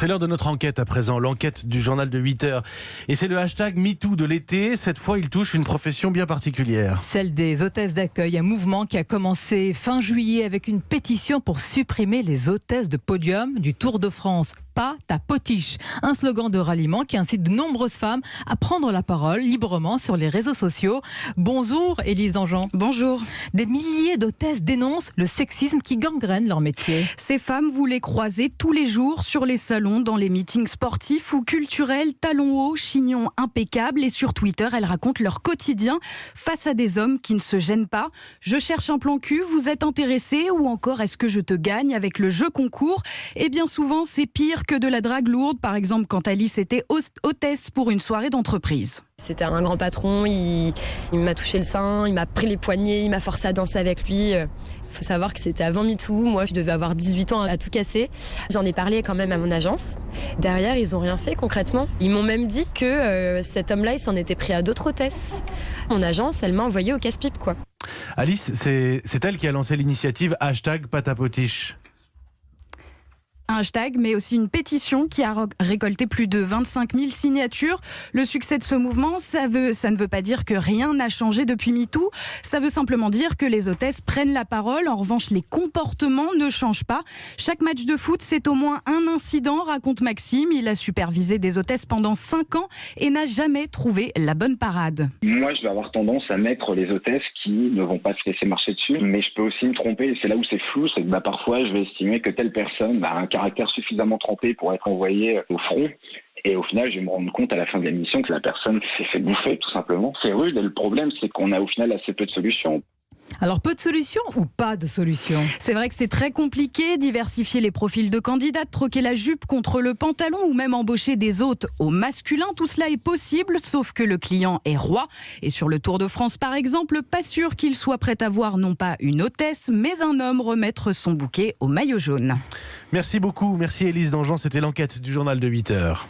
C'est l'heure de notre enquête à présent, l'enquête du journal de 8 heures. Et c'est le hashtag MeToo de l'été. Cette fois, il touche une profession bien particulière. Celle des hôtesses d'accueil, un mouvement qui a commencé fin juillet avec une pétition pour supprimer les hôtesses de podium du Tour de France. Pas ta potiche. Un slogan de ralliement qui incite de nombreuses femmes à prendre la parole librement sur les réseaux sociaux. Bonjour Élise Dangean. Bonjour. Des milliers d'hôtesses dénoncent le sexisme qui gangrène leur métier. Ces femmes, vous les croisez tous les jours sur les salons, dans les meetings sportifs ou culturels, talons hauts, chignons impeccables, et sur Twitter, elles racontent leur quotidien face à des hommes qui ne se gênent pas. Je cherche un plan cul, vous êtes intéressé, ou encore est-ce que je te gagne avec le jeu concours? Et bien souvent, c'est pire que de la drague lourde, par exemple quand Alice était hôtesse pour une soirée d'entreprise. C'était un grand patron, il m'a touché le sein, il m'a pris les poignets, il m'a forcé à danser avec lui. Il faut savoir que c'était avant MeToo, moi je devais avoir 18 ans à tout casser. J'en ai parlé quand même à mon agence. Derrière, ils n'ont rien fait concrètement. Ils m'ont même dit que cet homme-là, il s'en était pris à d'autres hôtesses. Mon agence, elle m'a envoyé au casse-pipe, quoi. Alice, c'est elle qui a lancé l'initiative hashtag pas ta potiche. Un hashtag, mais aussi une pétition qui a récolté plus de 25 000 signatures. Le succès de ce mouvement, ça ne veut pas dire que rien n'a changé depuis MeToo. Ça veut simplement dire que les hôtesses prennent la parole. En revanche, les comportements ne changent pas. Chaque match de foot, c'est au moins un incident, raconte Maxime. Il a supervisé des hôtesses pendant 5 ans et n'a jamais trouvé la bonne parade. Moi, je vais avoir tendance à mettre les hôtesses qui ne vont pas se laisser marcher dessus. Mais je peux aussi me tromper. Et c'est là où c'est flou. C'est que parfois, je vais estimer que telle personne a un caractère suffisamment trempé pour être envoyé au front. Et au final, je vais me rendre compte à la fin de l'émission que la personne s'est fait bouffer, tout simplement. C'est rude et le problème, c'est qu'on a au final assez peu de solutions. Alors, peu de solutions ou pas de solutions? C'est vrai que c'est très compliqué, diversifier les profils de candidats, troquer la jupe contre le pantalon ou même embaucher des hôtes au masculin. Tout cela est possible, sauf que le client est roi. Et sur le Tour de France, par exemple, pas sûr qu'il soit prêt à voir non pas une hôtesse, mais un homme remettre son bouquet au maillot jaune. Merci beaucoup, merci Élise Dangean, c'était l'enquête du journal de 8 heures.